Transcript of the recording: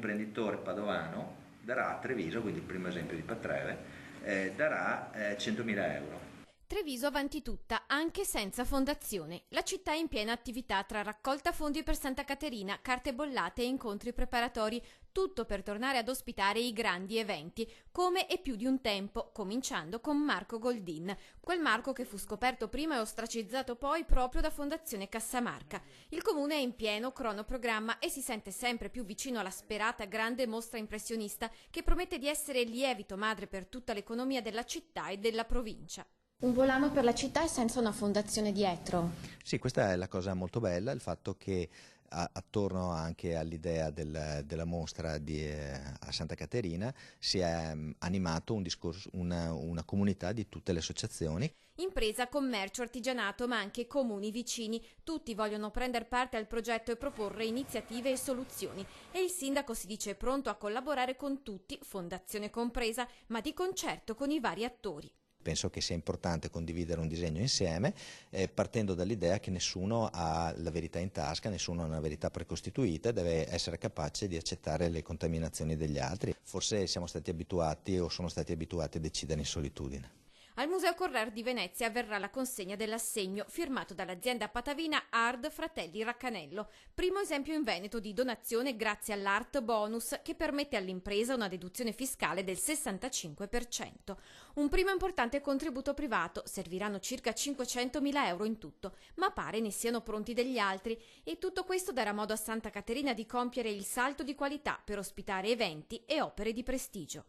imprenditore padovano darà a Treviso, quindi il primo esempio di Patreve, darà 100.000 euro. Treviso avanti tutta, anche senza fondazione. La città è in piena attività tra raccolta fondi per Santa Caterina, carte bollate e incontri preparatori, tutto per tornare ad ospitare i grandi eventi, come e più di un tempo, cominciando con Marco Goldin, quel Marco che fu scoperto prima e ostracizzato poi proprio da Fondazione Cassamarca. Il comune è in pieno cronoprogramma e si sente sempre più vicino alla sperata grande mostra impressionista che promette di essere lievito madre per tutta l'economia della città e della provincia. Un volano per la città e senza una fondazione dietro. Sì, questa è la cosa molto bella, il fatto che attorno anche all'idea della mostra a Santa Caterina si è animato un discorso, una comunità di tutte le associazioni. Impresa, commercio, artigianato, ma anche comuni vicini. Tutti vogliono prendere parte al progetto e proporre iniziative e soluzioni. E il sindaco si dice pronto a collaborare con tutti, fondazione compresa, ma di concerto con i vari attori. Penso che sia importante condividere un disegno insieme, partendo dall'idea che nessuno ha la verità in tasca, nessuno ha una verità precostituita, deve essere capace di accettare le contaminazioni degli altri. Forse siamo stati abituati o sono stati abituati a decidere in solitudine. Al Museo Correr di Venezia avverrà la consegna dell'assegno firmato dall'azienda patavina Ard Fratelli Raccanello, primo esempio in Veneto di donazione grazie all'Art Bonus che permette all'impresa una deduzione fiscale del 65%. Un primo importante contributo privato, serviranno circa 500.000 euro in tutto, ma pare ne siano pronti degli altri e tutto questo darà modo a Santa Caterina di compiere il salto di qualità per ospitare eventi e opere di prestigio.